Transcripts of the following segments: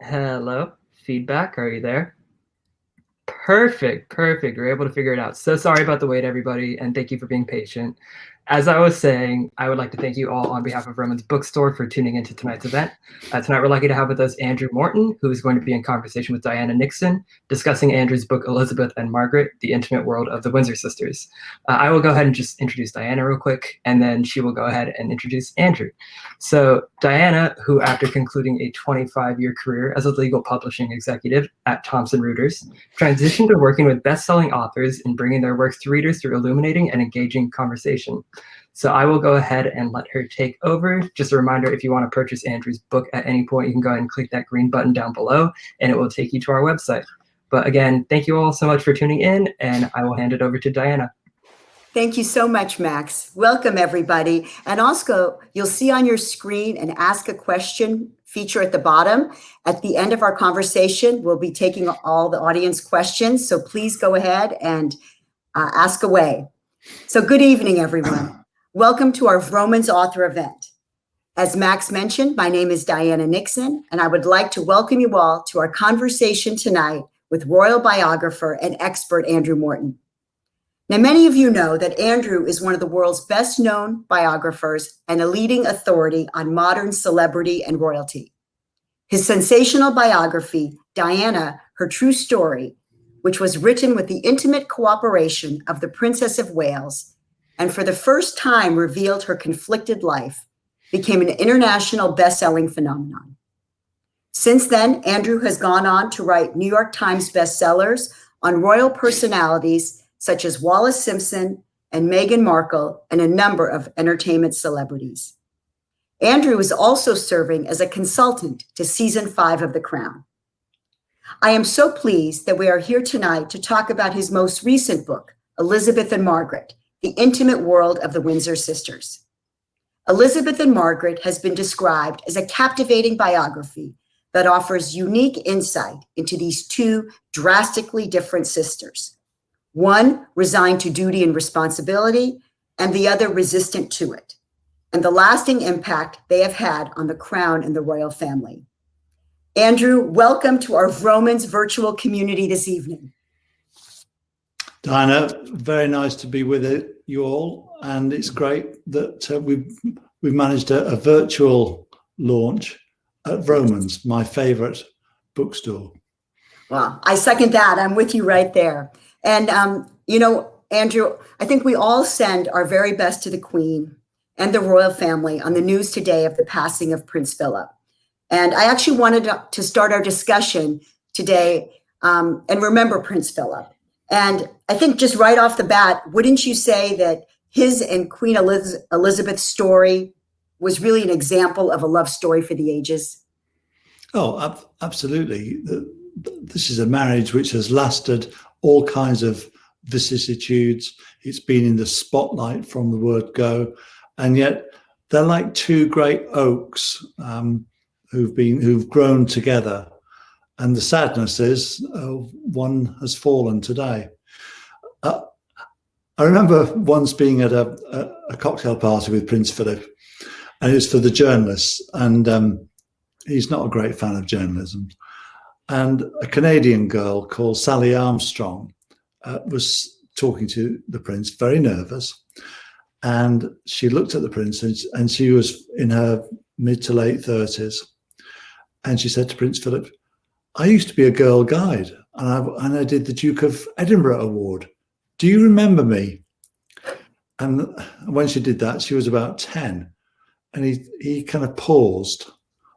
Hello, feedback. Are you there? Perfect, perfect. We're able to figure it out. So sorry about the wait, everybody, and thank you for being patient. As I was saying, I would like to thank you all on behalf of Vroman's Bookstore for tuning into tonight's event. Tonight, we're lucky to have with us Andrew Morton, who is going to be in conversation with Diana Nixon, discussing Andrew's book, Elizabeth and Margaret, The Intimate World of the Windsor Sisters. I will go ahead and just introduce Diana real quick, and then she will go ahead and introduce Andrew. So Diana, who after concluding a 25-year career as a legal publishing executive at Thomson Reuters, transitioned to working with best-selling authors and bringing their works to readers through illuminating and engaging conversation. So I will go ahead and let her take over. Just a reminder, if you want to purchase Andrew's book at any point, you can go ahead and click that green button down below, and it will take you to our website. But again, thank you all so much for tuning in, and I will hand it over to Diana. Thank you so much, Max. Welcome, everybody. And also, you'll see on your screen an Ask a Question feature at the bottom. At the end of our conversation, we'll be taking all the audience questions. So please go ahead and ask away. So good evening, everyone. Welcome to our Vroman's author event. As Max mentioned, my name is Diana Nixon, and I would like to welcome you all to our conversation tonight with royal biographer and expert Andrew Morton. Now, many of you know that Andrew is one of the world's best-known biographers and a leading authority on modern celebrity and royalty. His sensational biography, Diana, Her True Story, which was written with the intimate cooperation of the Princess of Wales, and for the first time revealed her conflicted life, became an international best-selling phenomenon. Since then, Andrew has gone on to write New York Times bestsellers on royal personalities such as Wallis Simpson and Meghan Markle, and a number of entertainment celebrities. Andrew is also serving as a consultant to season 5 of The Crown. I am so pleased that we are here tonight to talk about his most recent book, Elizabeth and Margaret, The Intimate World of the Windsor Sisters. Elizabeth and Margaret has been described as a captivating biography that offers unique insight into these two drastically different sisters. One resigned to duty and responsibility, and the other resistant to it, and the lasting impact they have had on the crown and the royal family. Andrew, welcome to our Vroman's virtual community this evening. Diana, very nice to be with you all, and it's great that we've managed a virtual launch at Vroman's, my favorite bookstore. Well, I second that. I'm with you right there. And, Andrew, I think we all send our very best to the Queen and the royal family on the news today of the passing of Prince Philip. And I actually wanted to start our discussion today and remember Prince Philip. And I think just right off the bat, wouldn't you say that his and Queen Elizabeth's story was really an example of a love story for the ages? Oh, absolutely. This is a marriage which has lasted all kinds of vicissitudes. It's been in the spotlight from the word go, and yet they're like two great oaks who've grown together. And the sadness is one has fallen today. I remember once being at a cocktail party with Prince Philip, and it was for the journalists, and he's not a great fan of journalism. And a Canadian girl called Sally Armstrong was talking to the prince, very nervous. And she looked at the prince, and she was in her mid to late 30s. And she said to Prince Philip, "I used to be a girl guide, and I did the Duke of Edinburgh Award. Do you remember me?" And when she did that, she was about 10. And he kind of paused,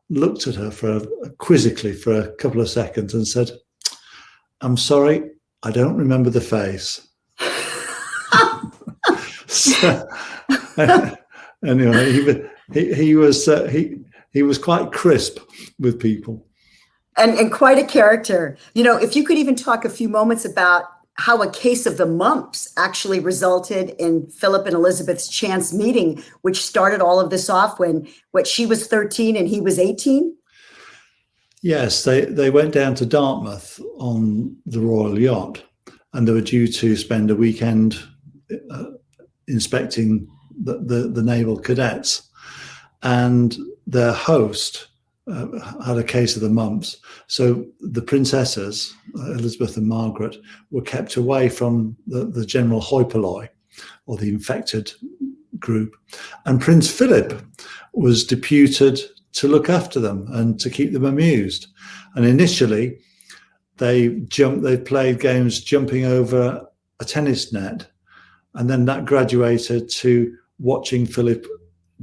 looked at her quizzically for a couple of seconds and said, "I'm sorry, I don't remember the face." So, anyway, he was quite crisp with people. And quite a character. If you could even talk a few moments about how a case of the mumps actually resulted in Philip and Elizabeth's chance meeting, which started all of this off when she was 13 and he was 18? Yes, they went down to Dartmouth on the royal yacht, and they were due to spend a weekend inspecting the naval cadets. And their host had a case of the mumps. So the princesses, Elizabeth and Margaret, were kept away from the general hoi polloi, or the infected group. And Prince Philip was deputed to look after them and to keep them amused. And initially, they played games jumping over a tennis net, and then that graduated to watching Philip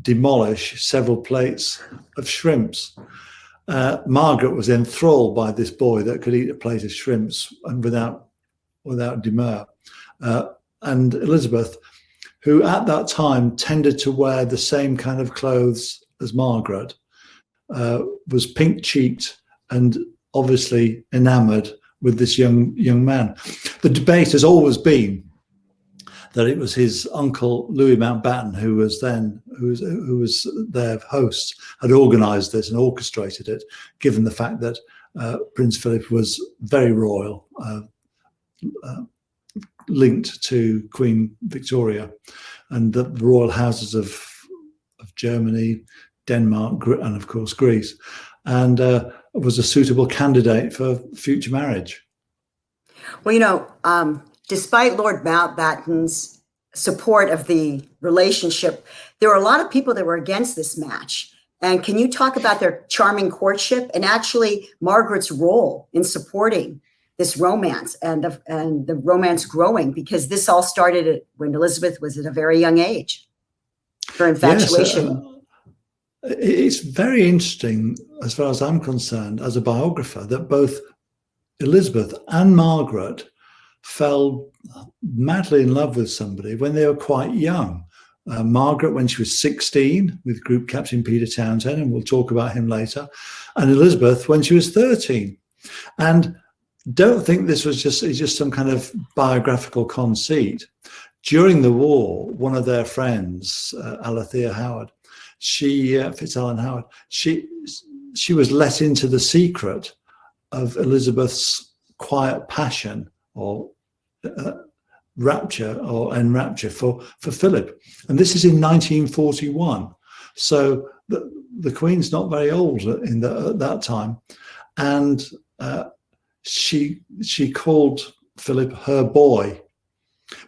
demolish several plates of shrimps. Margaret was enthralled by this boy that could eat a plate of shrimps and without demur. And Elizabeth, who at that time tended to wear the same kind of clothes as Margaret, was pink-cheeked and obviously enamored with this young man. The debate has always been that it was his uncle Louis Mountbatten, who was their host, had organised this and orchestrated it, given the fact that Prince Philip was very royal, linked to Queen Victoria, and the royal houses of Germany, Denmark, and of course Greece, and was a suitable candidate for future marriage. Well, despite Lord Mountbatten's support of the relationship, there were a lot of people that were against this match. And can you talk about their charming courtship and actually Margaret's role in supporting this romance and the romance growing? Because this all started when Elizabeth was at a very young age. Her infatuation. Yes, it's very interesting, as far as I'm concerned, as a biographer, that both Elizabeth and Margaret fell madly in love with somebody when they were quite young. Margaret when she was 16 with Group Captain Peter Townsend, and we'll talk about him later, and Elizabeth when she was 13. And don't think this was just some kind of biographical conceit. During the war, one of their friends, Alethea Howard, Fitzalan Howard, she was let into the secret of Elizabeth's quiet passion or rapture or enrapture for Philip. And this is in 1941. So the Queen's not very old at that time. And she called Philip her boy.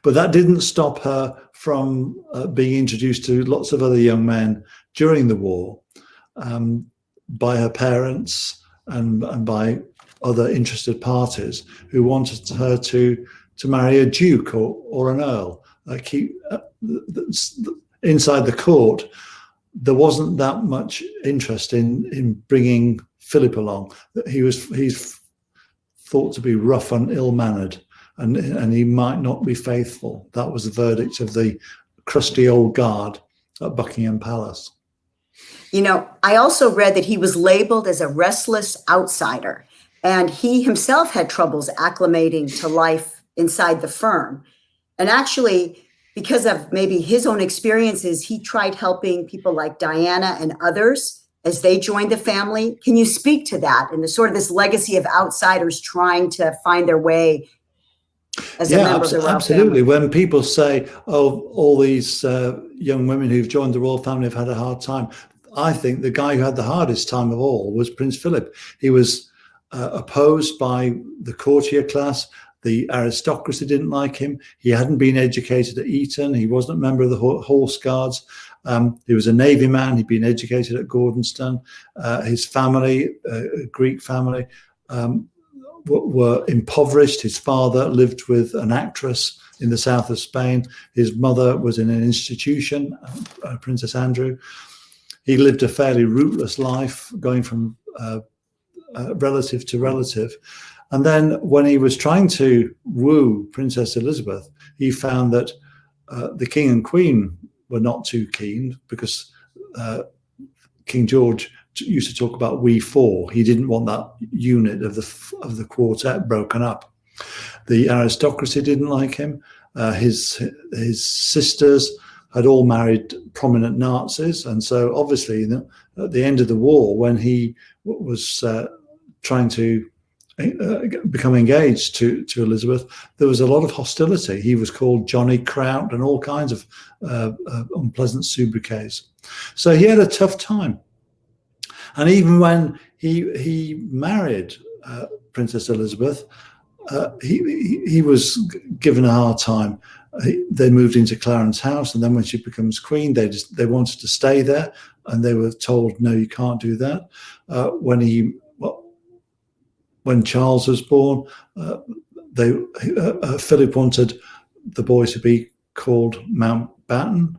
But that didn't stop her from being introduced to lots of other young men during the war by her parents and by other interested parties who wanted her to marry a duke or an earl. Inside the court, there wasn't that much interest in bringing Philip along. He's thought to be rough and ill-mannered, and he might not be faithful. That was the verdict of the crusty old guard at Buckingham Palace. I also read that he was labeled as a restless outsider, and he himself had troubles acclimating to life inside the firm. And actually, because of maybe his own experiences, he tried helping people like Diana and others as they joined the family. Can you speak to that and the sort of this legacy of outsiders trying to find their way as a member of the royal absolutely. family? When people say, "Oh, all these young women who've joined the royal family have had a hard time," I think the guy who had the hardest time of all was Prince Philip. He was opposed by the courtier class. The aristocracy didn't like him. He hadn't been educated at Eton. He wasn't a member of the Horse Guards. He was a Navy man. He'd been educated at Gordonstoun. His family, a Greek family, were impoverished. His father lived with an actress in the south of Spain. His mother was in an institution, Princess Andrew. He lived a fairly rootless life, going from relative to relative. And then when he was trying to woo Princess Elizabeth, he found that the king and queen were not too keen, because King George used to talk about we four. He didn't want that unit of the quartet broken up. The aristocracy didn't like him. His sisters had all married prominent Nazis, and so obviously at the end of the war, when he was trying to become engaged to Elizabeth, there was a lot of hostility. He was called Johnny Kraut and all kinds of unpleasant sobriquets. So he had a tough time. And even when he married Princess Elizabeth, he was given a hard time. They moved into Clarence House, and then when she becomes queen, they wanted to stay there, and they were told, no, you can't do that. When Charles was born, Philip wanted the boy to be called Mountbatten.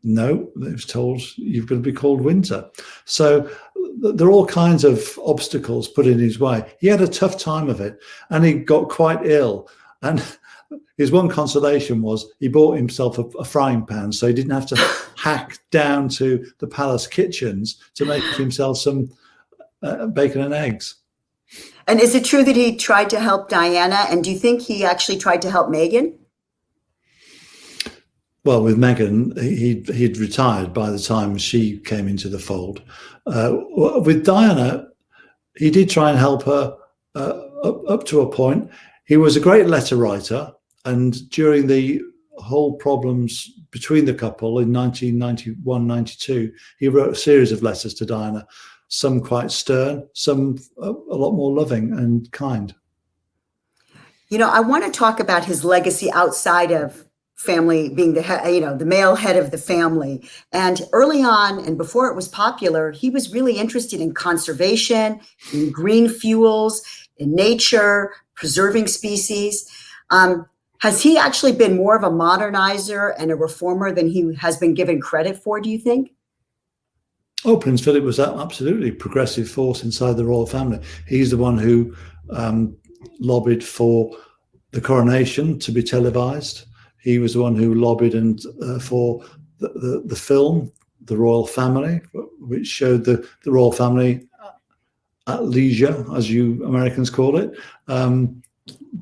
No, they was told you've got to be called Windsor. So there are all kinds of obstacles put in his way. He had a tough time of it, and he got quite ill. And his one consolation was he bought himself a frying pan, so he didn't have to hack down to the palace kitchens to make himself some bacon and eggs. And is it true that he tried to help Diana? And do you think he actually tried to help Meghan? Well, with Meghan, he'd retired by the time she came into the fold. With Diana, he did try and help her up to a point. He was a great letter writer, and during the whole problems between the couple in 1991-92, he wrote a series of letters to Diana, some quite stern, some a lot more loving and kind. You know, I want to talk about his legacy outside of family, being the male head of the family. And early on, and before it was popular, he was really interested in conservation, in green fuels, in nature, preserving species. Has he actually been more of a modernizer and a reformer than he has been given credit for, do you think? Oh, Prince Philip was absolutely a progressive force inside the royal family. He's the one who lobbied for the coronation to be televised. He was the one who lobbied for the film, The Royal Family, which showed the royal family at leisure, as you Americans call it,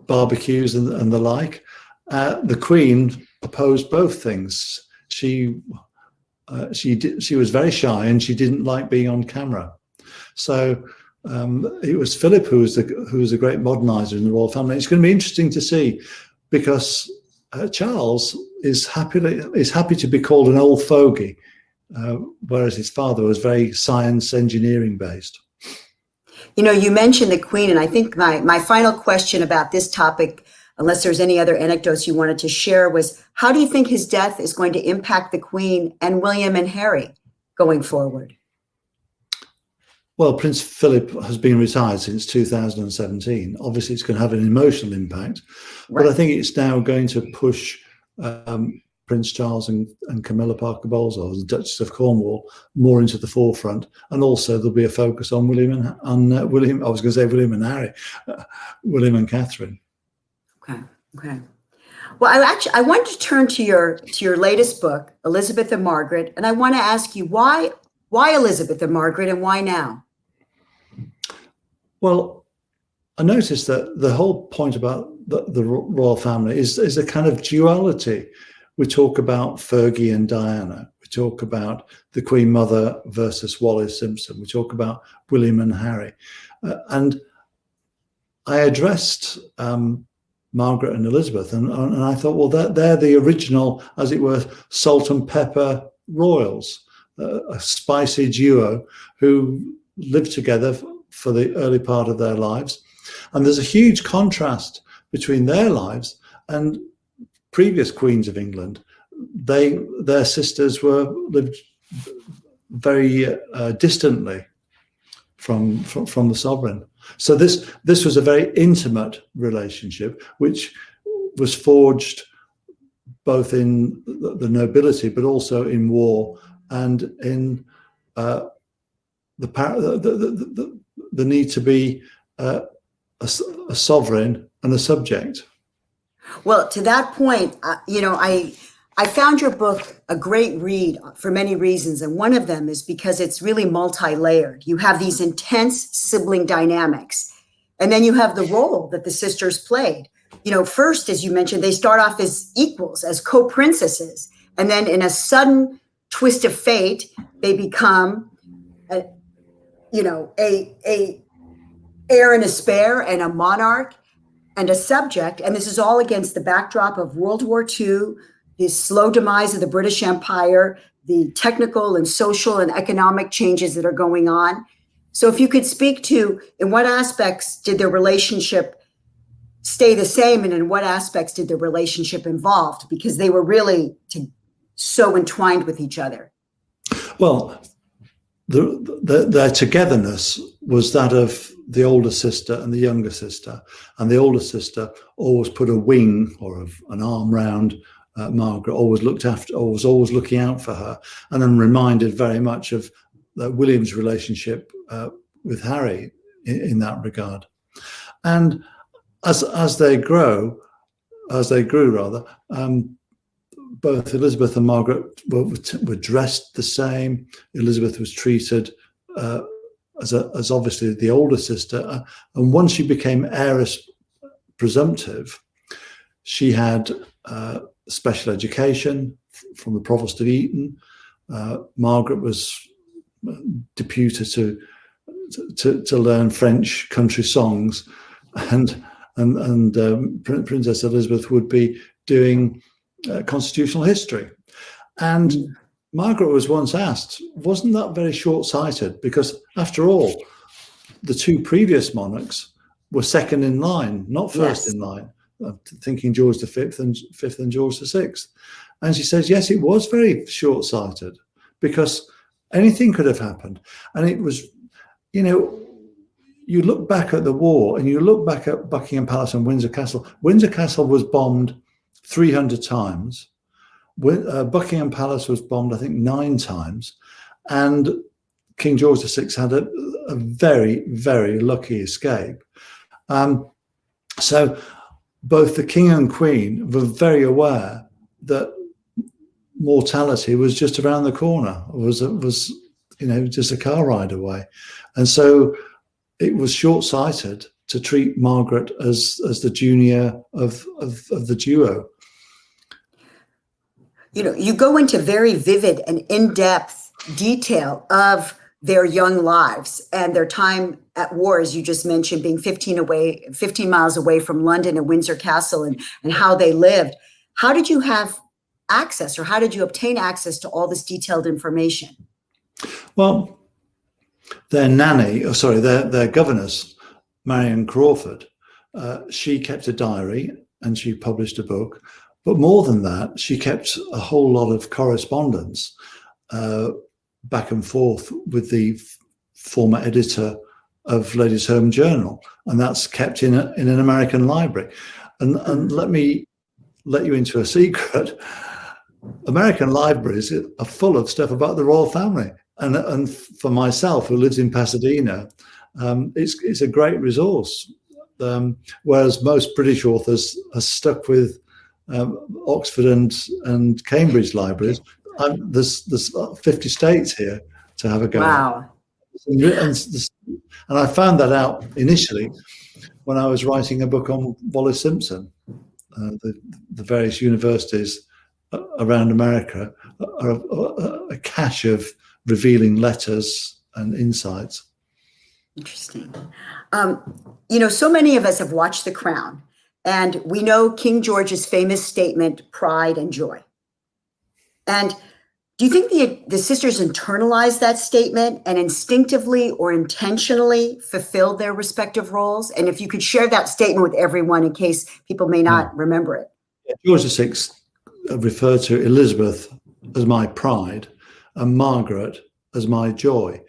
barbecues and the like. The Queen opposed both things. She was very shy, and she didn't like being on camera. So it was Philip who was a great modernizer in the royal family. It's going to be interesting to see, because Charles is happy to be called an old fogey, whereas his father was very science engineering based. You know, you mentioned the Queen, and I think my final question about this topic, unless there's any other anecdotes you wanted to share, was how do you think his death is going to impact the Queen and William and Harry going forward? Well, Prince Philip has been retired since 2017. Obviously, it's going to have an emotional impact, right. But I think it's now going to push Prince Charles and Camilla Parker Bowles, or the Duchess of Cornwall, more into the forefront. And also there'll be a focus on William and Harry, William and Catherine. Okay. Well, I wanted to turn to your latest book, Elizabeth and Margaret, and I want to ask you why Elizabeth and Margaret, and why now? Well, I noticed that the whole point about the royal family is a kind of duality. We talk about Fergie and Diana. We talk about the Queen Mother versus Wallis Simpson. We talk about William and Harry. And I addressed Margaret and Elizabeth, and I thought, well, they're the original, as it were, salt and pepper royals, a spicy duo who lived together for the early part of their lives. And there's a huge contrast between their lives and previous queens of England. Their sisters lived very distantly from the sovereign. So this was a very intimate relationship, which was forged both in the nobility, but also in war and in the need to be a sovereign and a subject. Well, to that point, I found your book a great read for many reasons. And one of them is because it's really multi-layered. You have these intense sibling dynamics, and then you have the role that the sisters played. You know, first, as you mentioned, they start off as equals, as co-princesses. And then in a sudden twist of fate, they become a heir and a spare and a monarch and a subject. And this is all against the backdrop of World War II, the slow demise of the British Empire, the technical and social and economic changes that are going on. So if you could speak to, in what aspects did their relationship stay the same, and in what aspects did the relationship evolve? Because they were really so entwined with each other. Well, their togetherness was that of the older sister and the younger sister, and the older sister always put a wing or an arm round Margaret, always always looking out for her, and I'm reminded very much of William's relationship with Harry in that regard. And as they grew, both Elizabeth and Margaret were dressed the same. Elizabeth was treated as obviously the older sister, and once she became heiress presumptive, she had special education from the Provost of Eton. Margaret was deputed to learn French country songs, and Princess Elizabeth would be doing constitutional history. And Margaret was once asked, wasn't that very short-sighted? Because after all, the two previous monarchs were second in line, not first in line, thinking George V and George VI. And she says, yes, it was very short-sighted because anything could have happened. And it was, you know, you look back at the war and you look back at Buckingham Palace and Windsor Castle. Windsor Castle was bombed 300 times. Buckingham Palace was bombed, I think, 9 times. And King George VI had a very, very lucky escape. So both the King and Queen were very aware that mortality was just around the corner, was you know, just a car ride away. And so it was short-sighted to treat Margaret as the junior of the duo. You know, you go into very vivid and in-depth detail of their young lives and their time at war, as you just mentioned, being 15 miles away from London and Windsor Castle, and how they lived. How did you have access, or how did you obtain access to all this detailed information? Well, their governess, Marion Crawford, she kept a diary and she published a book. But more than that, she kept a whole lot of correspondence back and forth with the former editor of Ladies' Home Journal, and that's kept in an American library. And let me let you into a secret. American libraries are full of stuff about the royal family. And for myself, who lives in Pasadena, it's a great resource. Whereas most British authors are stuck with Oxford and Cambridge libraries. There's 50 states here to have a go. Wow. And I found that out initially when I was writing a book on Wallace Simpson. The various universities around America are a cache of revealing letters and insights. Interesting. You know, so many of us have watched The Crown, and we know King George's famous statement, pride and joy. And do you think the sisters internalized that statement and instinctively or intentionally fulfilled their respective roles? And if you could share that statement with everyone in case people may not remember it. George VI referred to Elizabeth as my pride and Margaret as my joy.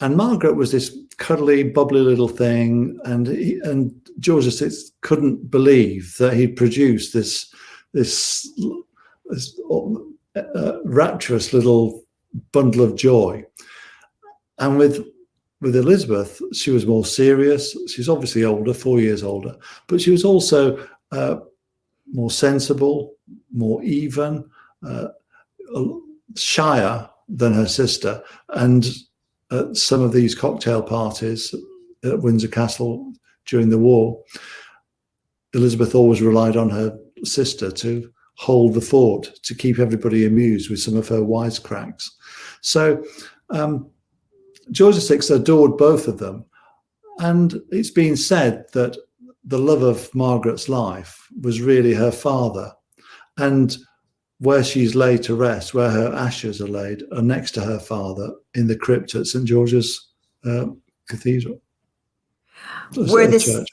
And Margaret was this cuddly, bubbly little thing, and George VI couldn't believe that he'd produced this rapturous little bundle of joy. And with Elizabeth, she was more serious. She's obviously older, 4 years older, but she was also more sensible, more even, shyer than her sister. And at some of these cocktail parties at Windsor Castle during the war, Elizabeth always relied on her sister to hold the fort, to keep everybody amused with some of her wisecracks. So George VI adored both of them. And it's been said that the love of Margaret's life was really her father. And where she's laid to rest, where her ashes are laid, are next to her father in the crypt at St. George's Cathedral. Church.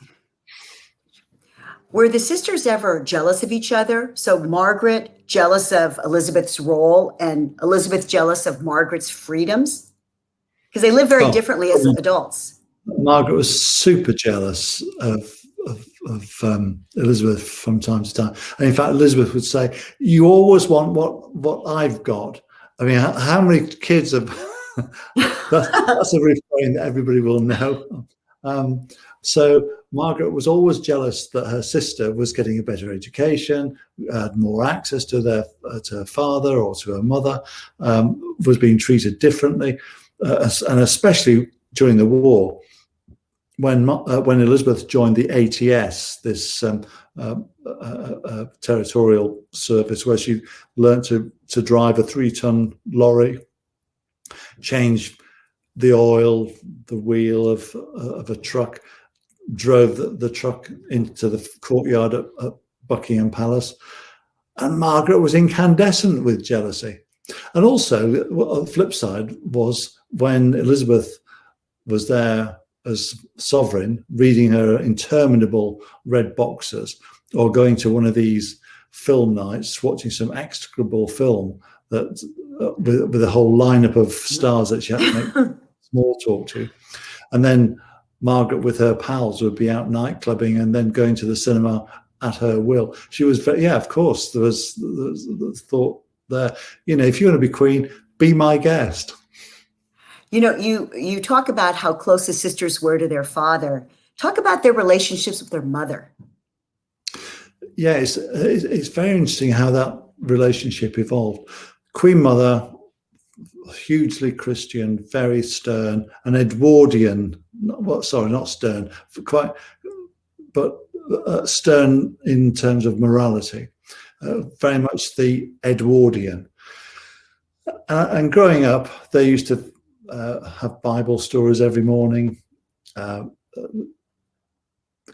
Were the sisters ever jealous of each other? So Margaret jealous of Elizabeth's role and Elizabeth jealous of Margaret's freedoms? Because they live very differently as adults. Margaret was super jealous of Elizabeth from time to time. And in fact, Elizabeth would say, "You always want what I've got." I mean, how many kids have... that's a refrain that everybody will know. So Margaret was always jealous that her sister was getting a better education, had more access to her father or to her mother, was being treated differently, and especially during the war, when Elizabeth joined the ATS, this territorial service, where she learned to drive a 3-ton lorry, change the oil, the wheel of a truck, drove the truck into the courtyard at Buckingham Palace. And Margaret was incandescent with jealousy. And also, the flip side was when Elizabeth was there as sovereign, reading her interminable red boxes, or going to one of these film nights, watching some execrable film that with a whole lineup of stars that she had to make small talk to. And then Margaret with her pals would be out night clubbing and then going to the cinema at her will. She was very, of course, there was the thought there, if you want to be queen, be my guest. You talk about how close the sisters were to their father. Talk about their relationships with their mother. Yeah, it's very interesting how that relationship evolved. Queen Mother, hugely Christian, very stern, and Edwardian. Not stern, but stern in terms of morality. Very much the Edwardian. And growing up, they used to have Bible stories every morning.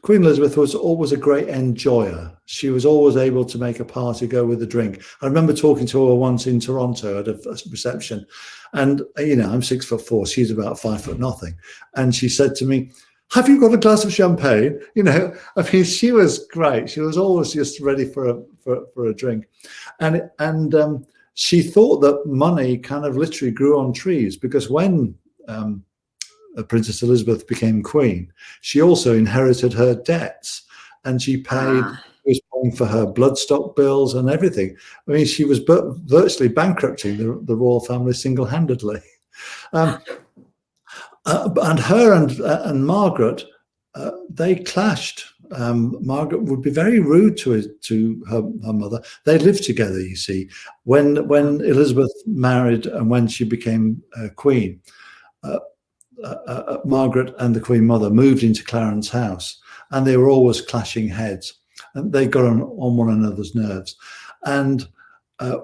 Queen Elizabeth was always a great enjoyer. She was always able to make a party go with a drink. I remember talking to her once in Toronto at a reception, and I'm 6'4", she's about 5 foot nothing, and she said to me, "Have you got a glass of champagne?" She was great. She was always just ready for a drink, and she thought that money kind of literally grew on trees, because when Princess Elizabeth became queen, she also inherited her debts, and she was paying for her bloodstock bills and everything. I mean, she was virtually bankrupting the royal family single-handedly. And her and Margaret, they clashed. Margaret would be very rude to her mother. They lived together, you see. When Elizabeth married and when she became queen, Margaret and the Queen Mother moved into Clarence House, and they were always clashing heads, and they got on one another's nerves. And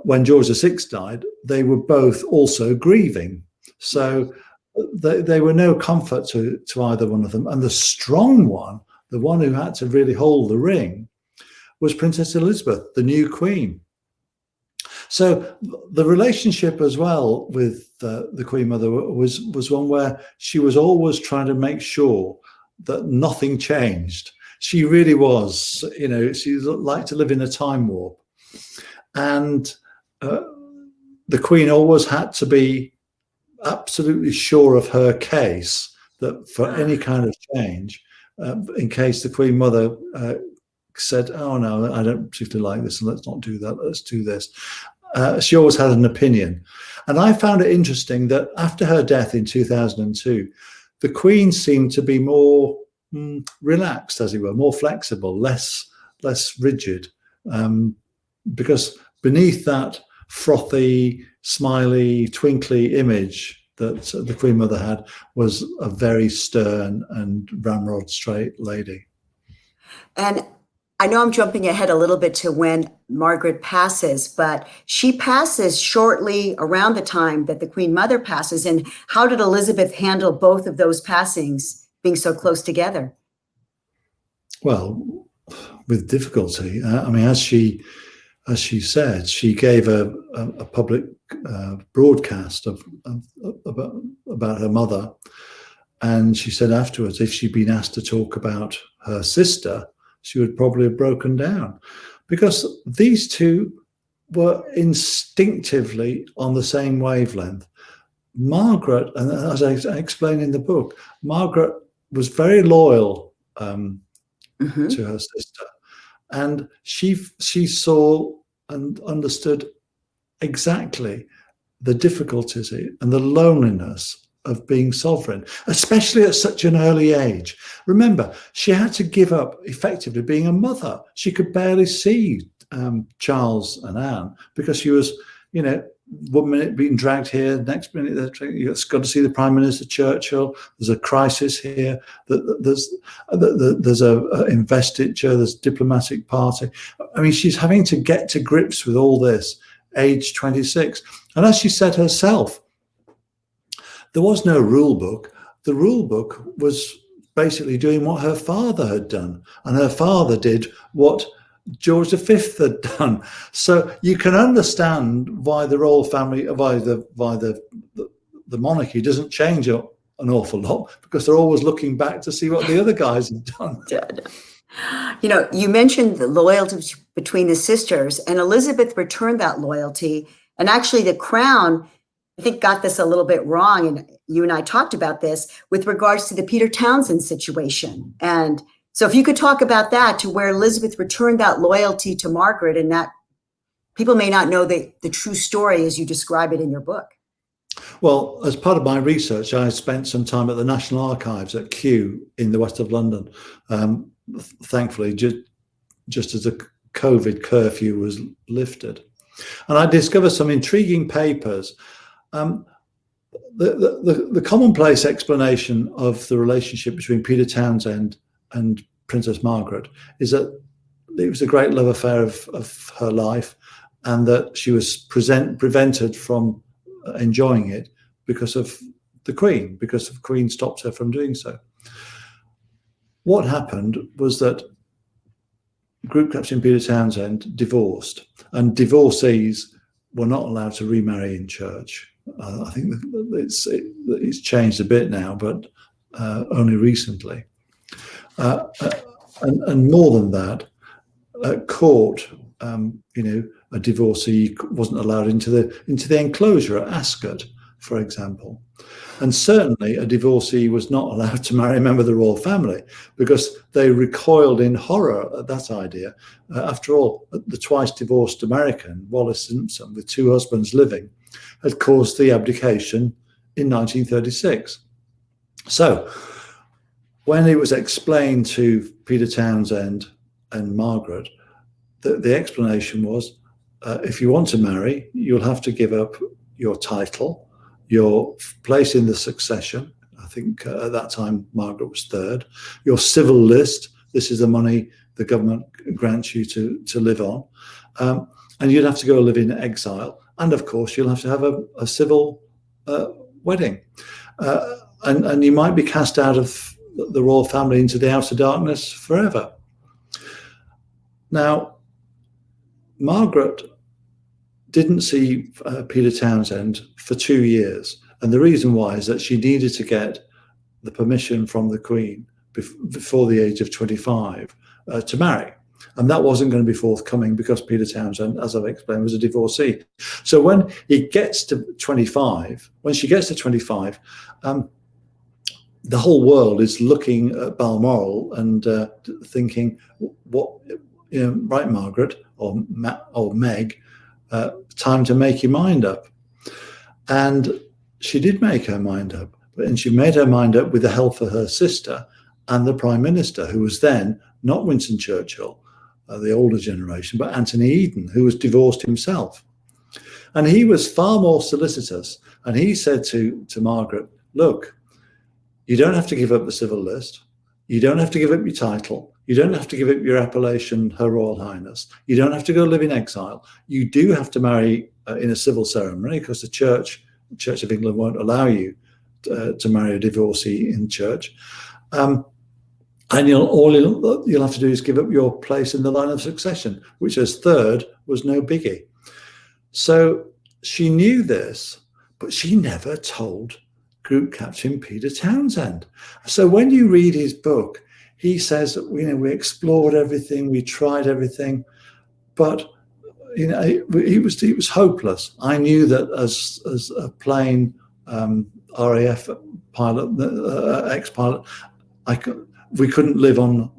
when George VI died, they were both also grieving, so they were no comfort to either one of them. And the strong one, the one who had to really hold the ring, was Princess Elizabeth, the new queen. So the relationship as well with the Queen Mother was one where she was always trying to make sure that nothing changed. She really was, she liked to live in a time warp. And the Queen always had to be absolutely sure of her case, that for any kind of change, in case the Queen Mother said, "Oh no, I don't particularly like this, and let's not do that, let's do this." She always had an opinion. And I found it interesting that after her death in 2002, the Queen seemed to be more relaxed, as it were, more flexible, less rigid, because beneath that frothy, smiley, twinkly image that the Queen Mother had was a very stern and ramrod straight lady. And I know I'm jumping ahead a little bit to when Margaret passes, but she passes shortly around the time that the Queen Mother passes. And how did Elizabeth handle both of those passings being so close together? Well, with difficulty. I mean, as she as she said, she gave a public broadcast about her mother. And she said afterwards, if she'd been asked to talk about her sister, she would probably have broken down, because these two were instinctively on the same wavelength. Margaret, and as I explain in the book, Margaret was very loyal to her sister, and she saw and understood exactly the difficulties and the loneliness of being sovereign, especially at such an early age. Remember, she had to give up effectively being a mother. She could barely see Charles and Anne because she was, 1 minute being dragged here, next minute you've got to see the Prime Minister Churchill. There's a crisis here. There's a investiture. There's diplomatic party. I mean, she's having to get to grips with all this, age 26. And as she said herself, there was no rule book. The rule book was basically doing what her father had done, and her father did what George V had done. So you can understand why the royal family, why the monarchy doesn't change an awful lot, because they're always looking back to see what the other guys have done. You mentioned the loyalty between the sisters, and Elizabeth returned that loyalty. And actually, the crown, I think, got this a little bit wrong, and you and I talked about this with regards to the Peter Townsend situation. And so if you could talk about that, to where Elizabeth returned that loyalty to Margaret, and that people may not know the true story as you describe it in your book. Well, as part of my research, I spent some time at the National Archives at Kew in the west of London. Thankfully, just as the COVID curfew was lifted. And I discovered some intriguing papers. The commonplace explanation of the relationship between Peter Townsend and Princess Margaret is that it was a great love affair of her life, and that she was prevented from enjoying it because of the Queen, because the Queen stopped her from doing so. What happened was that Group Captain Peter Townsend divorced, and divorcees were not allowed to remarry in church. I think it's changed a bit now, but only recently. And more than that, at court, a divorcee wasn't allowed into the enclosure at Ascot, for example. And certainly a divorcee was not allowed to marry a member of the royal family, because they recoiled in horror at that idea. After all, the twice divorced American, Wallis Simpson, with 2 husbands living, had caused the abdication in 1936. So when it was explained to Peter Townsend and Margaret, the explanation was, if you want to marry, you'll have to give up your title, your place in the succession. I think at that time Margaret was 3rd. Your civil list, this is the money the government grants you to live on. And you'd have to go live in exile. And of course, you'll have to have a civil wedding. And you might be cast out of the royal family into the outer darkness forever. Now, Margaret didn't see Peter Townsend for 2 years. And the reason why is that she needed to get the permission from the Queen before the age of 25 to marry. And that wasn't going to be forthcoming because Peter Townsend, as I've explained, was a divorcee. So when she gets to 25, the whole world is looking at Balmoral and thinking, right, Margaret or Meg, time to make your mind up. And she did make her mind up, and she made her mind up with the help of her sister and the Prime Minister, who was then not Winston Churchill, the older generation, but Anthony Eden, who was divorced himself. And he was far more solicitous. And he said to Margaret, look, you don't have to give up the civil list. You don't have to give up your title. You don't have to give up your appellation, Her Royal Highness. You don't have to go live in exile. You do have to marry in a civil ceremony, because the Church of England won't allow you to marry a divorcee in church. And you'll have to do is give up your place in the line of succession, which as third was no biggie. So she knew this, but she never told Group Captain Peter Townsend. So when you read his book, he says that we explored everything, we tried everything, but he was hopeless. I knew that as a plain RAF pilot, ex-pilot, we couldn't live on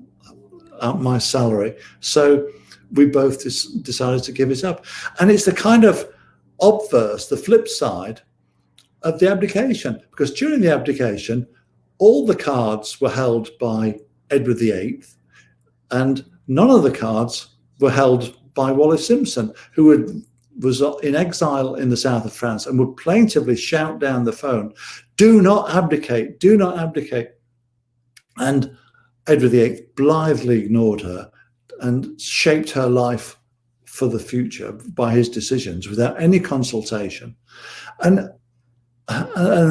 my salary, so we both decided to give it up. And it's the kind of obverse, the flip side of the abdication, because during the abdication, all the cards were held by Edward VIII, and none of the cards were held by Wallace Simpson, who was in exile in the south of France and would plaintively shout down the phone, "Do not abdicate, do not abdicate." And Edward VIII blithely ignored her and shaped her life for the future by his decisions without any consultation. And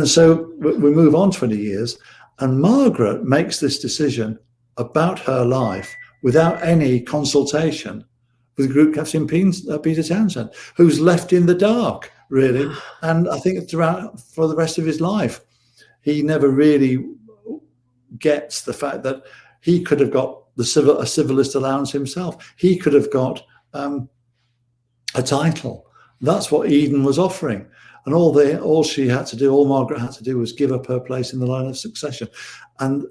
so we move on 20 years, and Margaret makes this decision about her life without any consultation with Group Captain Peter Townsend, who's left in the dark, really. And I think for the rest of his life, he never really gets the fact that he could have got a civilist allowance himself. He could have got a title. That's what Eden was offering. And all Margaret had to do was give up her place in the line of succession. And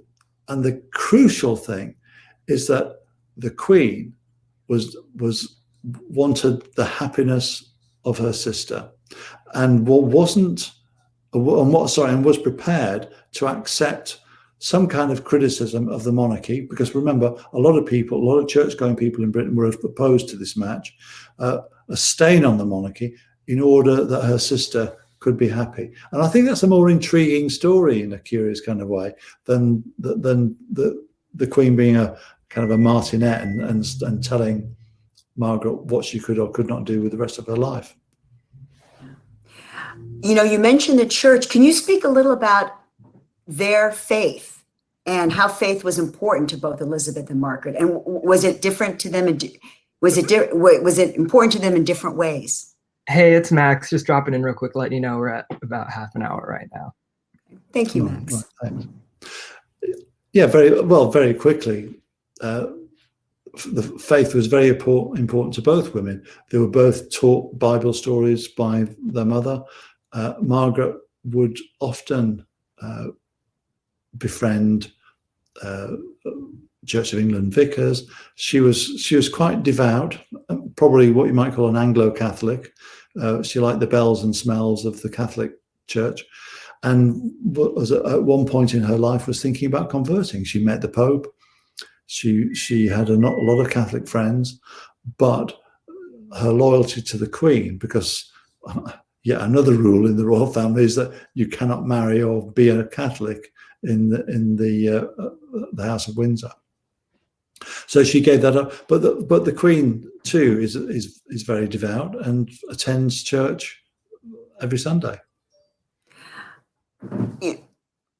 the crucial thing is that the Queen wanted the happiness of her sister, and was prepared to accept some kind of criticism of the monarchy, because remember, a lot of church-going people in Britain were opposed to this match, a stain on the monarchy, in order that her sister could be happy. And I think that's a more intriguing story in a curious kind of way than the Queen being a kind of a martinet and telling Margaret what she could or could not do with the rest of her life. You mentioned the church. Can you speak a little about their faith and how faith was important to both Elizabeth and Margaret? And was it different to them? Was it important to them in different ways? Hey, it's Max. Just dropping in real quick, letting you know we're at about half an hour right now. Thank you, Max. Right, thanks. Yeah, very quickly. The faith was very important to both women. They were both taught Bible stories by their mother. Margaret would often befriend Church of England vicars. She was quite devout, probably what you might call an Anglo-Catholic. She liked the bells and smells of the Catholic Church, and was at one point in her life was thinking about converting. She met the Pope. She had a lot of Catholic friends, but her loyalty to the Queen, because another rule in the royal family is that you cannot marry or be a Catholic in the House of Windsor. So she gave that up. But the Queen too is very devout and attends church every Sunday.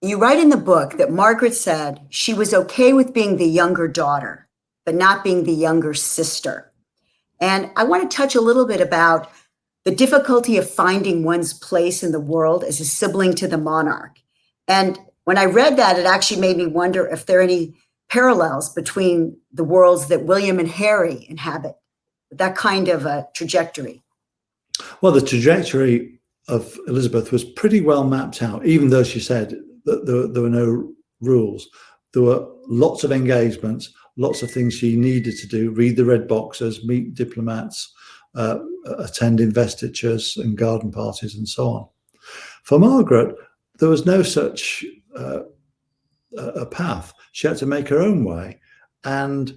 You write in the book that Margaret said she was okay with being the younger daughter, but not being the younger sister. And I want to touch a little bit about the difficulty of finding one's place in the world as a sibling to the monarch. And when I read that, it actually made me wonder if there are any parallels between the worlds that William and Harry inhabit, that kind of a trajectory. Well, the trajectory of Elizabeth was pretty well mapped out, even though she said that there were no rules. There were lots of engagements, lots of things she needed to do: read the red boxes, meet diplomats, attend investitures and garden parties, and so on. For Margaret, there was no such a path. She had to make her own way, and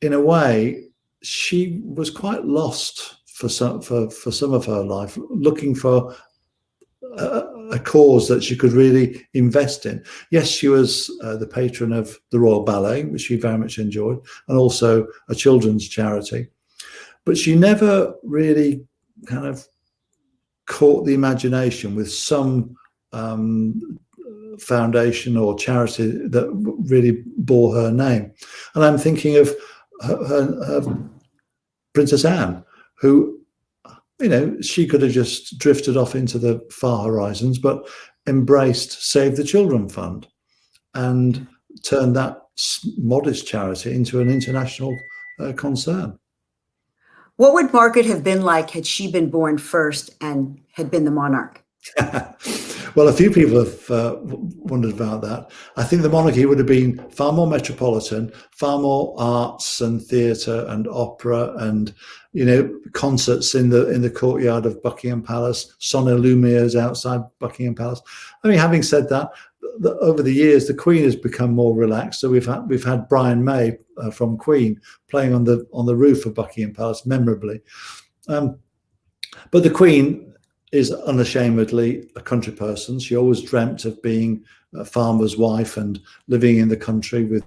in a way, she was quite lost for some of her life, looking for a cause that she could really invest in. Yes, she was the patron of the Royal Ballet, which she very much enjoyed, and also a children's charity. But she never really kind of caught the imagination with some foundation or charity that really bore her name. And I'm thinking of her Princess Anne, who, she could have just drifted off into the far horizons, but embraced Save the Children Fund and turned that modest charity into an international concern. What would Margaret have been like had she been born first and had been the monarch? Well, a few people have wondered about that. I think the monarchy would have been far more metropolitan, far more arts and theatre and opera and, concerts in the courtyard of Buckingham Palace, sonnelumiers outside Buckingham Palace. I mean, having said that, over the years, the Queen has become more relaxed. So we've had Brian May from Queen playing on the roof of Buckingham Palace memorably. But the Queen is unashamedly a country person. She always dreamt of being a farmer's wife and living in the country with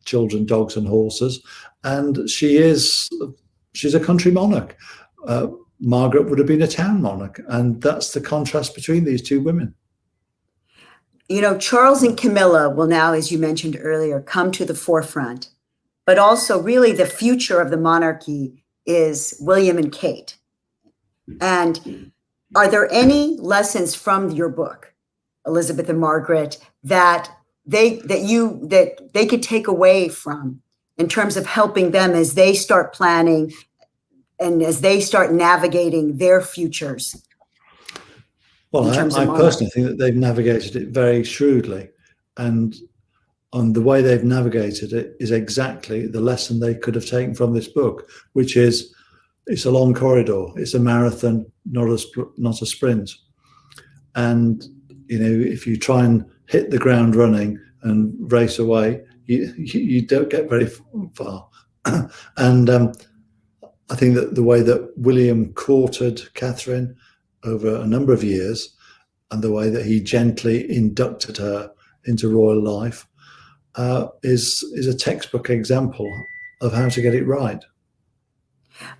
children, dogs and horses. And she's a country monarch. Margaret would have been a town monarch. And that's the contrast between these two women. Charles and Camilla will now, as you mentioned earlier, come to the forefront. But also really the future of the monarchy is William and Kate. And are there any lessons from your book, Elizabeth and Margaret, that they could take away from in terms of helping them as they start planning and as they start navigating their futures? Well, I personally think that they've navigated it very shrewdly, and on the way they've navigated it is exactly the lesson they could have taken from this book, which is it's a long corridor, it's a marathon, not a sprint. And if you try and hit the ground running and race away, you don't get very far. And I think that the way that William courted Catherine over a number of years, and the way that he gently inducted her into royal life, is a textbook example of how to get it right.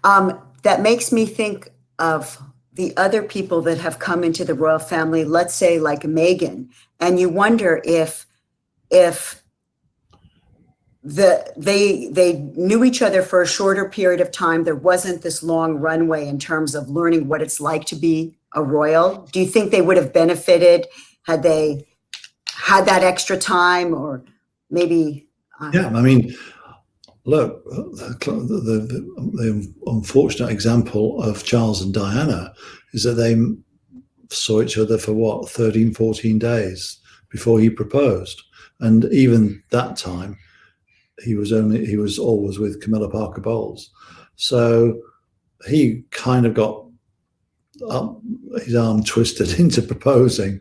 That makes me think of the other people that have come into the royal family, let's say like Meghan, and you wonder if they knew each other for a shorter period of time. There wasn't this long runway in terms of learning what it's like to be a royal. Do you think they would have benefited had they had that extra time, or maybe? Yeah, I mean, look, the unfortunate example of Charles and Diana is that they saw each other for 13, 14 days before he proposed. And even that time, he was always with Camilla Parker Bowles. So he kind of got his arm twisted into proposing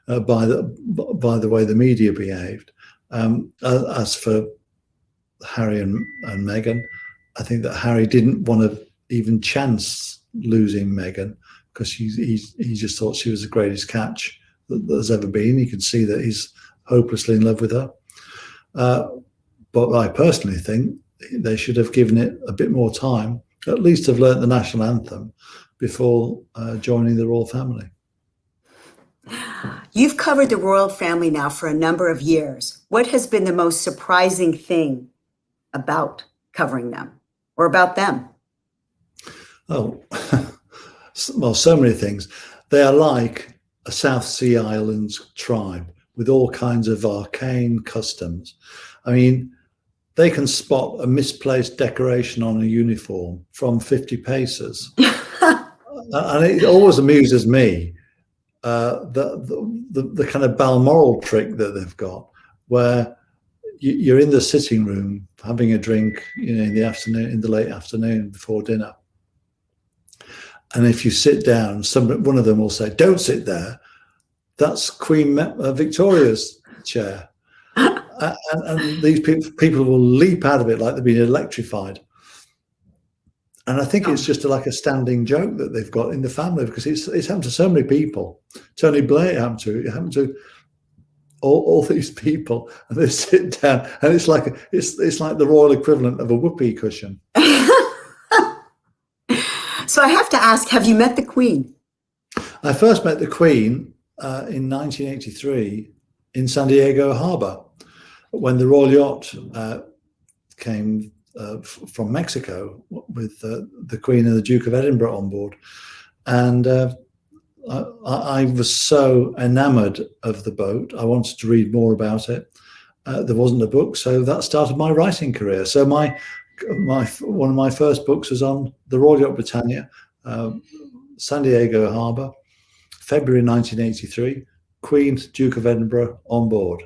by the way the media behaved. As for Harry and Meghan, I think that Harry didn't want to even chance losing Meghan because he just thought she was the greatest catch that there's ever been. You can see that he's hopelessly in love with her. But I personally think they should have given it a bit more time, at least have learnt the national anthem before joining the royal family. You've covered the royal family now for a number of years. What has been the most surprising thing about covering them or about them? Oh, well, so many things. They are like a South Sea Islands tribe with all kinds of arcane customs. I mean, they can spot a misplaced decoration on a uniform from 50 paces. And it always amuses me, the kind of Balmoral trick that they've got, where you're in the sitting room having a drink, in the afternoon, in the late afternoon before dinner. And if you sit down, one of them will say, "Don't sit there. That's Queen Victoria's chair." And these people will leap out of it like they've been electrified. And I think it's just like a standing joke that they've got in the family, because it's happened to so many people. Tony Blair happened to all these people, and they sit down, and it's like the royal equivalent of a whoopee cushion. So I have to ask, have you met the Queen? I first met the Queen in 1983 in San Diego Harbor when the Royal Yacht came from Mexico with the Queen and the Duke of Edinburgh on board. And I was so enamored of the boat. I wanted to read more about it. There wasn't a book, so that started my writing career. So one of my first books was on the Royal Yacht Britannia, San Diego Harbor, February 1983, Queen, Duke of Edinburgh on board.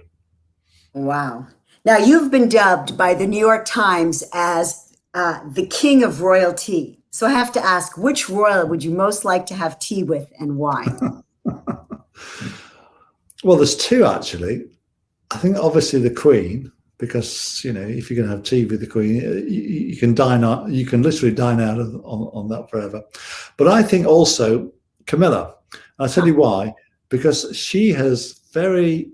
Wow. Now, you've been dubbed by the New York Times as the king of royalty. So I have to ask, which royal would you most like to have tea with and why? Well, there's two, actually. I think obviously the Queen, because, you know, if you're going to have tea with the Queen, you can dine out, you can literally dine out on that forever. But I think also Camilla. I'll tell you why. Because she has very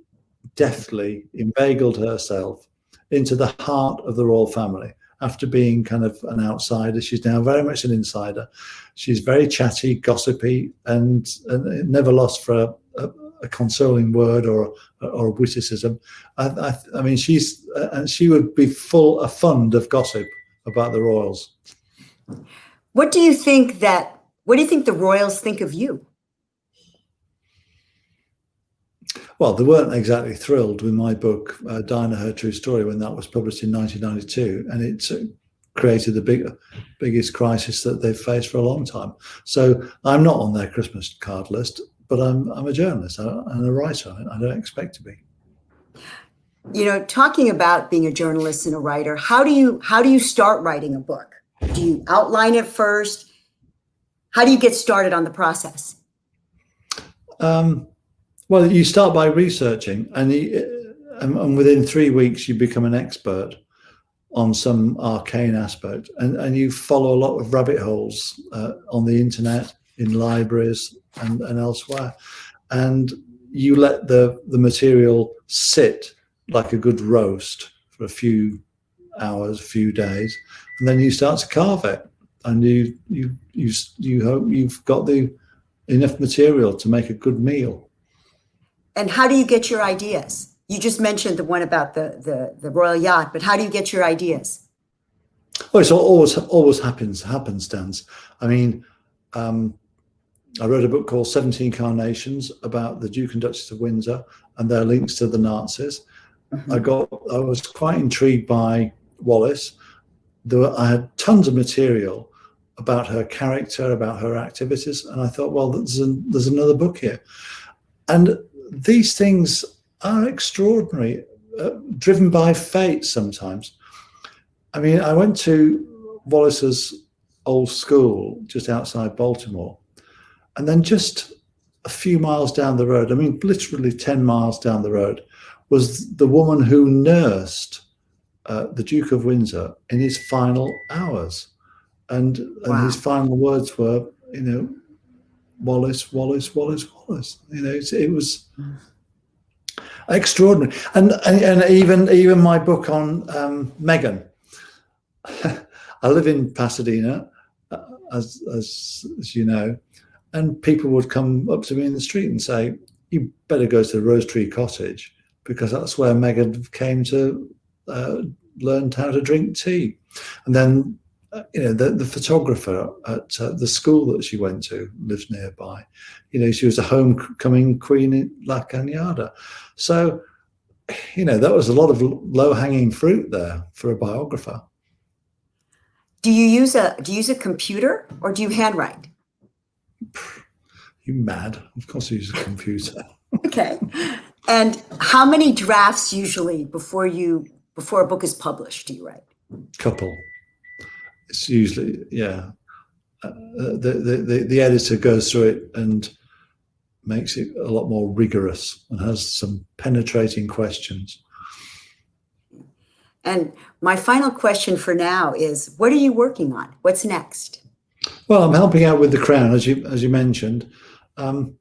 deftly inveigled herself into the heart of the royal family. After being kind of an outsider, she's now very much an insider. She's very chatty, gossipy, and never lost for a consoling word or a witticism. I mean, she would be a fund of gossip about the royals. What do you think the royals think of you? Well, they weren't exactly thrilled with my book, Diana, Her True Story, when that was published in 1992, and it created the biggest crisis that they've faced for a long time. So I'm not on their Christmas card list, but I'm a journalist and a writer. I don't expect to be. You know, talking about being a journalist and a writer, how do you start writing a book? Do you outline it first? How do you get started on the process? Well, you start by researching, and within 3 weeks you become an expert on some arcane aspect, and you follow a lot of rabbit holes on the internet, in libraries, and elsewhere, and you let the material sit like a good roast for a few hours, a few days, and then you start to carve it, and you hope you've got enough material to make a good meal. And how do you get your ideas? You just mentioned the one about the royal yacht, but how do you get your ideas? Well, it's always happenstance. I mean, I wrote a book called 17 Carnations about the Duke and Duchess of Windsor and their links to the Nazis. Mm-hmm. I was quite intrigued by Wallis. I had tons of material about her character, about her activities, and I thought, well, there's another book here. And these things are extraordinary, driven by fate sometimes. I mean, I went to Wallis's old school just outside Baltimore, and then just a few miles down the road, I mean, literally 10 miles down the road, was the woman who nursed the Duke of Windsor in his final hours. And his final words were, you know, Wallis, Wallis, Wallis, Wallis. You know, it was extraordinary. And even my book on Meghan. I live in Pasadena, as you know, and people would come up to me in the street and say, "You better go to Rose Tree Cottage because that's where Meghan came to learn how to drink tea." And then, you know, the photographer at the school that she went to lives nearby. You know, she was a homecoming queen in La Cañada. So, you know, that was a lot of low-hanging fruit there for a biographer. Do you use a computer or do you handwrite? You mad? Of course I use a computer. Okay. And how many drafts usually before a book is published do you write? Couple. It's usually, yeah. The editor goes through it and makes it a lot more rigorous and has some penetrating questions. And my final question for now is, what are you working on? What's next? Well, I'm helping out with The Crown, as you mentioned. I'm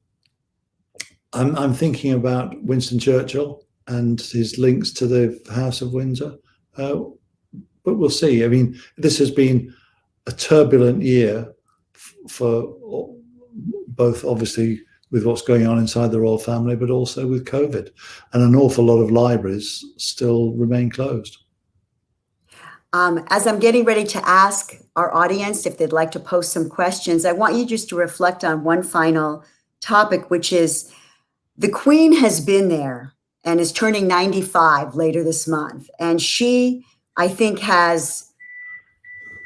thinking about Winston Churchill and his links to the House of Windsor. But we'll see. I mean, this has been a turbulent year for both, obviously, with what's going on inside the royal family, but also with COVID. And an awful lot of libraries still remain closed. As I'm getting ready to ask our audience if they'd like to post some questions, I want you just to reflect on one final topic, which is the Queen has been there and is turning 95 later this month. And she, I think, has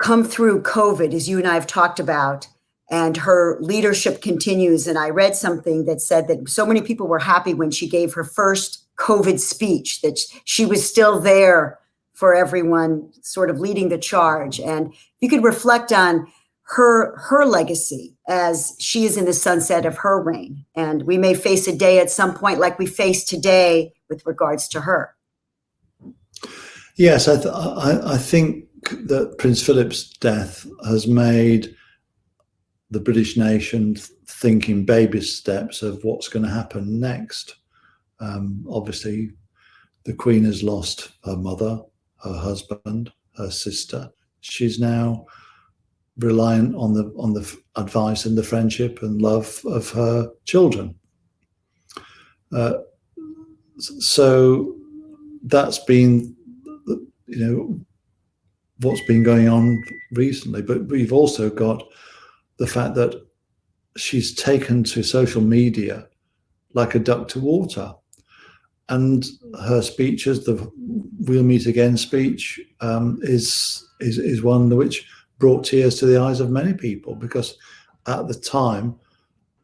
come through COVID, as you and I have talked about, and her leadership continues. And I read something that said that so many people were happy when she gave her first COVID speech, that she was still there for everyone, sort of leading the charge. And you could reflect on her legacy as she is in the sunset of her reign. And we may face a day at some point like we face today with regards to her. Yes, I think that Prince Philip's death has made the British nation think in baby steps of what's going to happen next. Obviously, the Queen has lost her mother, her husband, her sister. She's now reliant on the advice and the friendship and love of her children. So that's been, what's been going on recently. But we've also got the fact that she's taken to social media like a duck to water. And her speeches, the "We'll Meet Again" speech, is one which brought tears to the eyes of many people, because at the time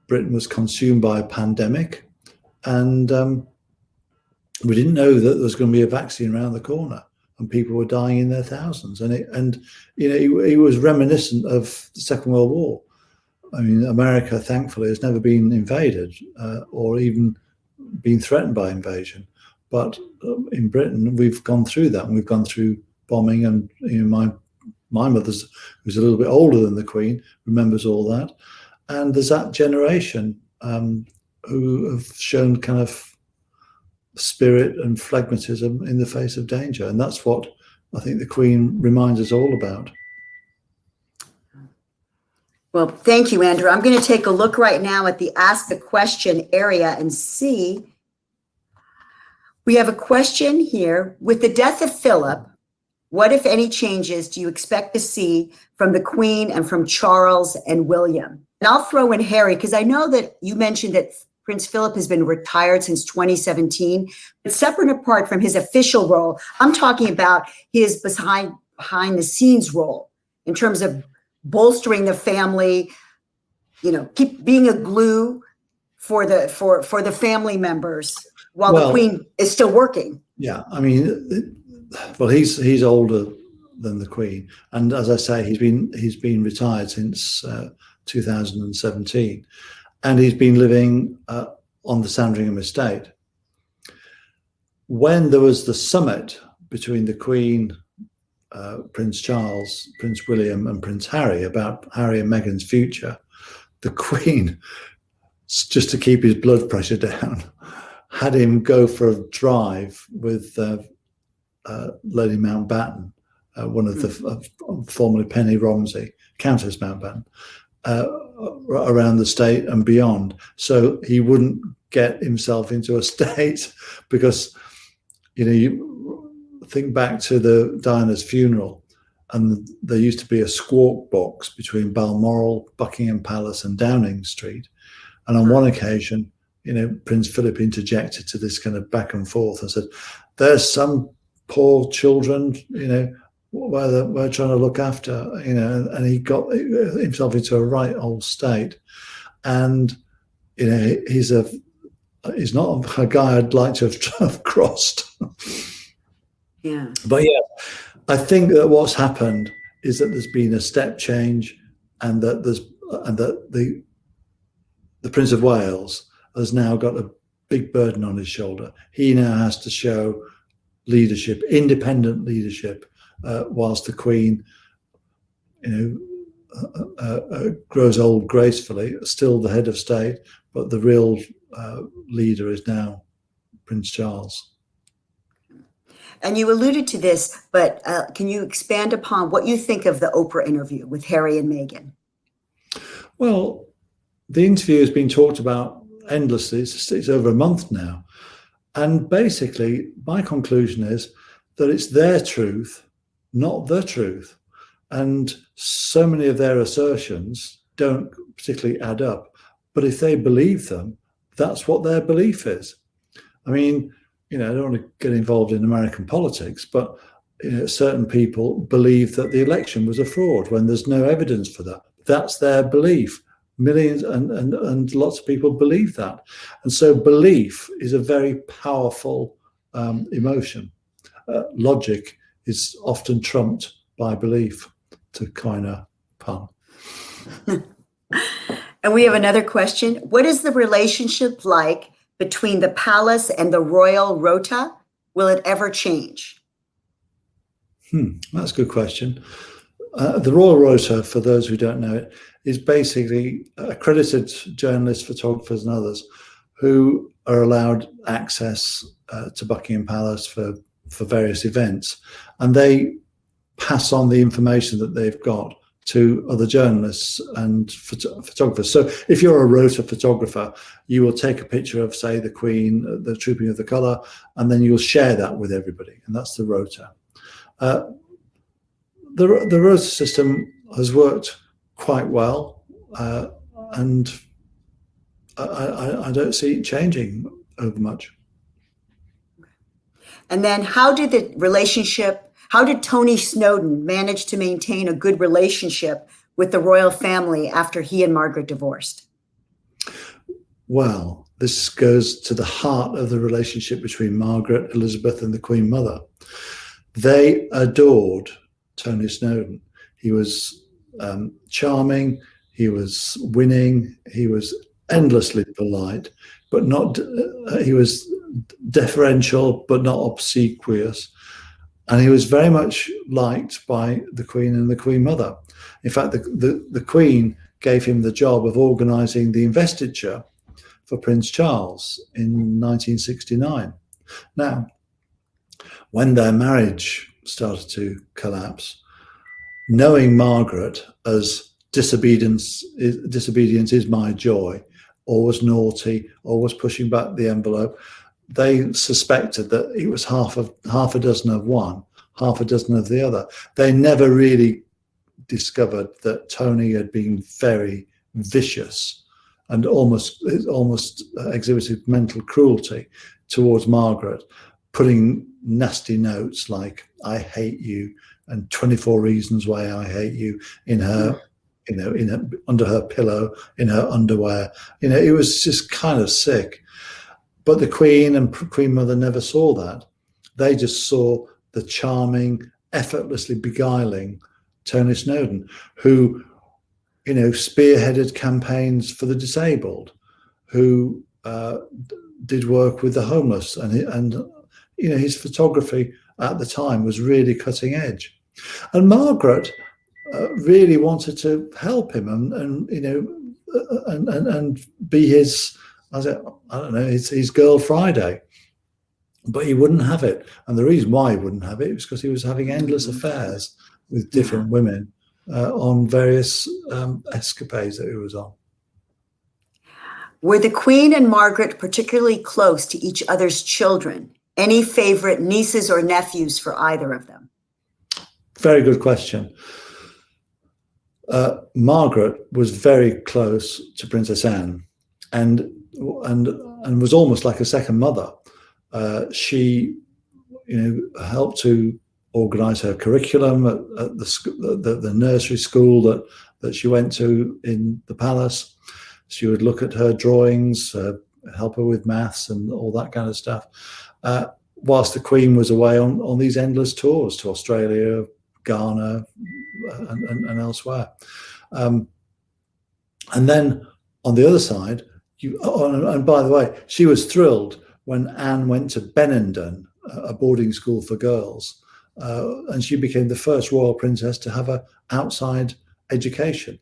Britain was consumed by a pandemic, and we didn't know that there was going to be a vaccine around the corner, and people were dying in their thousands. And he was reminiscent of the Second World War. I mean, America, thankfully, has never been invaded or even been threatened by invasion, but in Britain we've gone through that, and we've gone through bombing. And my mother's, who's a little bit older than the Queen, remembers all that. And there's that generation who have shown kind of spirit and phlegmatism in the face of danger, and that's what I think the Queen reminds us all about. Well, thank you, Andrew. I'm going to take a look right now at the Ask the Question area and see. We have a question here. With the death of Philip, what, if any, changes do you expect to see from the Queen and from Charles and William? And I'll throw in Harry, because I know that you mentioned that Prince Philip has been retired since 2017, but separate and apart from his official role, I'm talking about his behind the scenes role in terms of bolstering the family, keep being a glue for the family members while the Queen is still working. Yeah, I mean, well, he's older than the Queen, and as I say, he's been retired since 2017, and he's been living on the Sandringham estate. When there was the summit between the Queen, Prince Charles, Prince William, and Prince Harry about Harry and Meghan's future, the Queen, just to keep his blood pressure down, had him go for a drive with Lady Mountbatten, one of the formerly Penny Romsey, Countess Mountbatten, around the state and beyond, so he wouldn't get himself into a state. Because you think back to the Diana's funeral, and there used to be a squawk box between Balmoral, Buckingham Palace, and Downing Street. And on one occasion, Prince Philip interjected to this kind of back and forth and said, "There's some poor children, we're trying to look after," and he got himself into a right old state. And he's not a guy I'd like to have crossed. Yeah. But yeah, I think that what's happened is that there's been a step change, and that the Prince of Wales has now got a big burden on his shoulder. He now has to show leadership, independent leadership, whilst the Queen, grows old gracefully, still the head of state, but the real leader is now Prince Charles. And you alluded to this, but can you expand upon what you think of the Oprah interview with Harry and Meghan? Well, the interview has been talked about endlessly. It's over a month now. And basically, my conclusion is that it's their truth, not the truth. And so many of their assertions don't particularly add up. But if they believe them, that's what their belief is. I mean, I don't want to get involved in American politics, but certain people believe that the election was a fraud when there's no evidence for that. That's their belief. Millions and lots of people believe that. And so belief is a very powerful emotion. Logic is often trumped by belief, to coin a pun. And we have another question. What is the relationship like between the palace and the royal rota? Will it ever change? That's a good question. The Royal Rota, for those who don't know it, is basically accredited journalists, photographers and others who are allowed access to Buckingham Palace for various events. And they pass on the information that they've got to other journalists and photographers. So if you're a Rota photographer, you will take a picture of, say, the Queen, the Trooping of the Colour, and then you'll share that with everybody. And that's the Rota. The Rota system has worked quite well, and I don't see it changing over much. And then how did Tony Snowdon manage to maintain a good relationship with the royal family after he and Margaret divorced? Well, this goes to the heart of the relationship between Margaret, Elizabeth, and the Queen Mother. They adored Tony Snowdon. He was charming, he was winning, he was endlessly polite, but not, he was deferential, but not obsequious. And he was very much liked by the Queen and the Queen Mother. In fact, the Queen gave him the job of organising the investiture for Prince Charles in 1969. Now, when their marriage started to collapse, knowing Margaret as disobedience is my joy, always naughty, always pushing back the envelope, they suspected that it was half a dozen of one, half a dozen of the other. They never really discovered that Tony had been very vicious and almost exhibited mental cruelty towards Margaret, putting nasty notes like "I hate you" and 24 reasons why I hate you in her, under her pillow, in her underwear. It was just kind of sick. But the Queen and Queen Mother never saw that. They just saw the charming, effortlessly beguiling Tony Snowdon, who, spearheaded campaigns for the disabled, who did work with the homeless, and his photography at the time was really cutting edge. And Margaret really wanted to help him and be his, his Girl Friday, but he wouldn't have it. And the reason why he wouldn't have it was because he was having endless affairs with different women on various escapades that he was on. Were the Queen and Margaret particularly close to each other's children? Any favorite nieces or nephews for either of them? Very good question. Margaret was very close to Princess Anne, and was almost like a second mother. She, helped to organise her curriculum at the nursery school that she went to in the palace. She would look at her drawings, help her with maths and all that kind of stuff, whilst the Queen was away on these endless tours to Australia, Ghana, and elsewhere. And then on the other side, and by the way, she was thrilled when Anne went to Benenden, a boarding school for girls, and she became the first royal princess to have an outside education,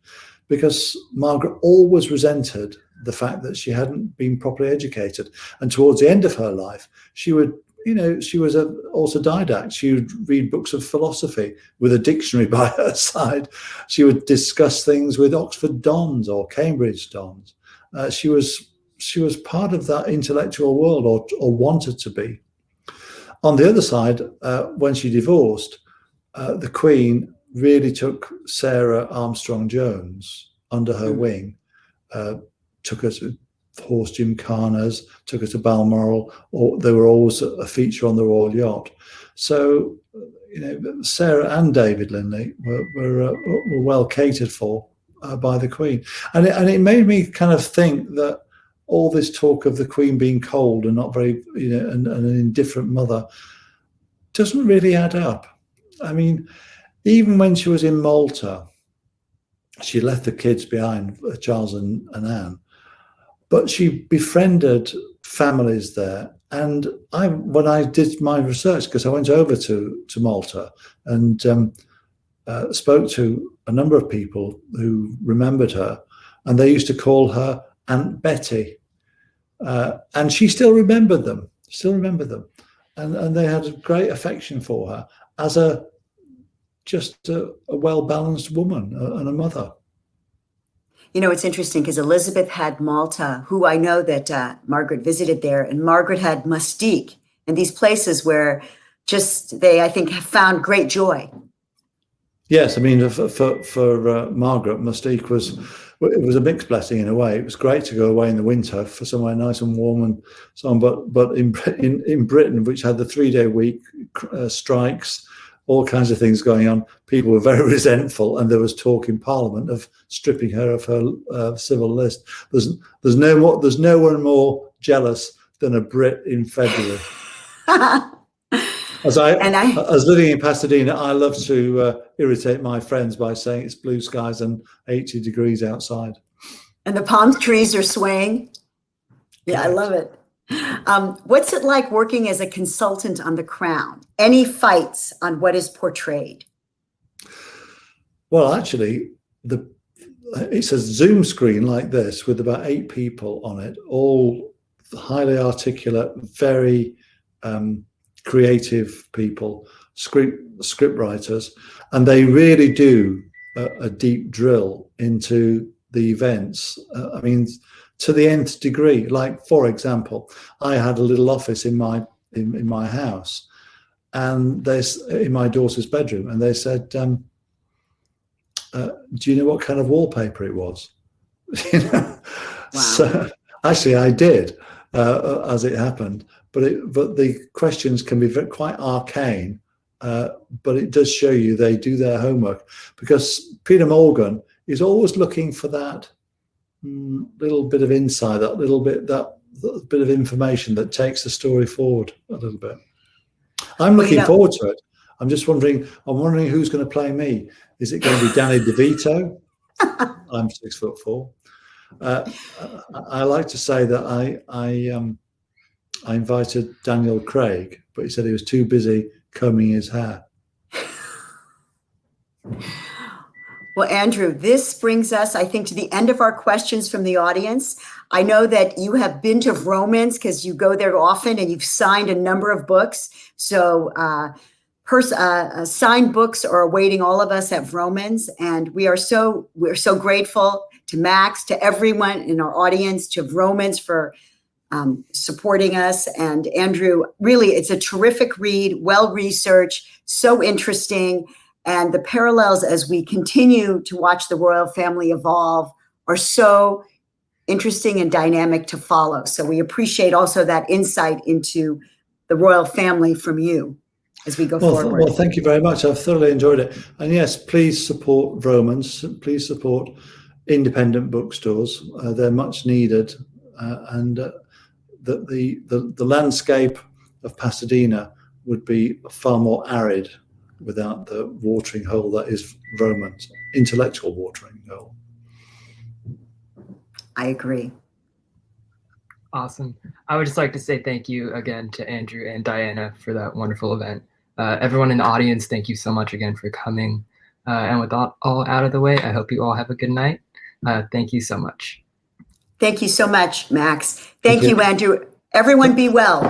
because Margaret always resented the fact that she hadn't been properly educated. And towards the end of her life, she would, she was an autodidact. She would read books of philosophy with a dictionary by her side. She would discuss things with Oxford dons or Cambridge dons. She was part of that intellectual world, or wanted to be. On the other side, when she divorced, the Queen really took Sarah Armstrong Jones under her wing, took her to horse gymkhanas, took her to Balmoral, or they were always a feature on the Royal Yacht. So, Sarah and David Linley were well catered for by the Queen, and it made me kind of think that all this talk of the Queen being cold and not very, and an indifferent mother doesn't really add up. I mean, even when she was in Malta, she left the kids behind, Charles and Anne, but she befriended families there. And when I did my research, because I went over to Malta and spoke to a number of people who remembered her, and they used to call her Aunt Betty. And she still remembered them, and they had a great affection for her as just a well-balanced woman and a mother. It's interesting because Elizabeth had Malta, who I know that Margaret visited there, and Margaret had Mustique, and these places where they, I think, have found great joy. Yes, I mean, for Margaret, Mustique was a mixed blessing in a way. It was great to go away in the winter for somewhere nice and warm and so on. But in Britain, which had the 3-day week, strikes, all kinds of things going on, people were very resentful, and there was talk in Parliament of stripping her of her civil list. There's no one more jealous than a Brit in February. As living in Pasadena, I love to irritate my friends by saying it's blue skies and 80 degrees outside. And the palm trees are swaying. Yeah, correct. I love it. What's it like working as a consultant on The Crown? Any fights on what is portrayed? Well, actually, it's a Zoom screen like this with about 8 people on it, all highly articulate, very creative people, script writers, and they really do a deep drill into the events. I mean, to the nth degree. Like, for example, I had a little office in my house, and in my daughter's bedroom, and they said, "Do you know what kind of wallpaper it was?" Wow. So actually, I did, as it happened. But the questions can be quite arcane, but it does show you they do their homework, because Peter Morgan is always looking for that little bit of insight, that bit of information that takes the story forward a little bit. I'm looking forward to it. I'm wondering who's going to play me. Is it going to be Danny DeVito? I'm 6'4". I like to say that I invited Daniel Craig, but he said he was too busy combing his hair. Well, Andrew, this brings us, I think, to the end of our questions from the audience. I know that you have been to Vroman's because you go there often, and you've signed a number of books. So signed books are awaiting all of us at Vroman's, and we're so grateful to Max, to everyone in our audience, to Vroman's for supporting us. And Andrew, really, it's a terrific read, well-researched, so interesting. And the parallels as we continue to watch the royal family evolve are so interesting and dynamic to follow. So we appreciate also that insight into the royal family from you as we go forward. Well, thank you very much. I've thoroughly enjoyed it. And yes, please support Vroman's. Please support independent bookstores. They're much needed. And the landscape of Pasadena would be far more arid without the watering hole that is Vroman's, intellectual watering hole. I agree. Awesome. I would just like to say thank you again to Andrew and Diana for that wonderful event. Everyone in the audience, thank you so much again for coming. And with all out of the way, I hope you all have a good night. Thank you so much. Thank you so much, Max. Thank you, Andrew. Everyone be well.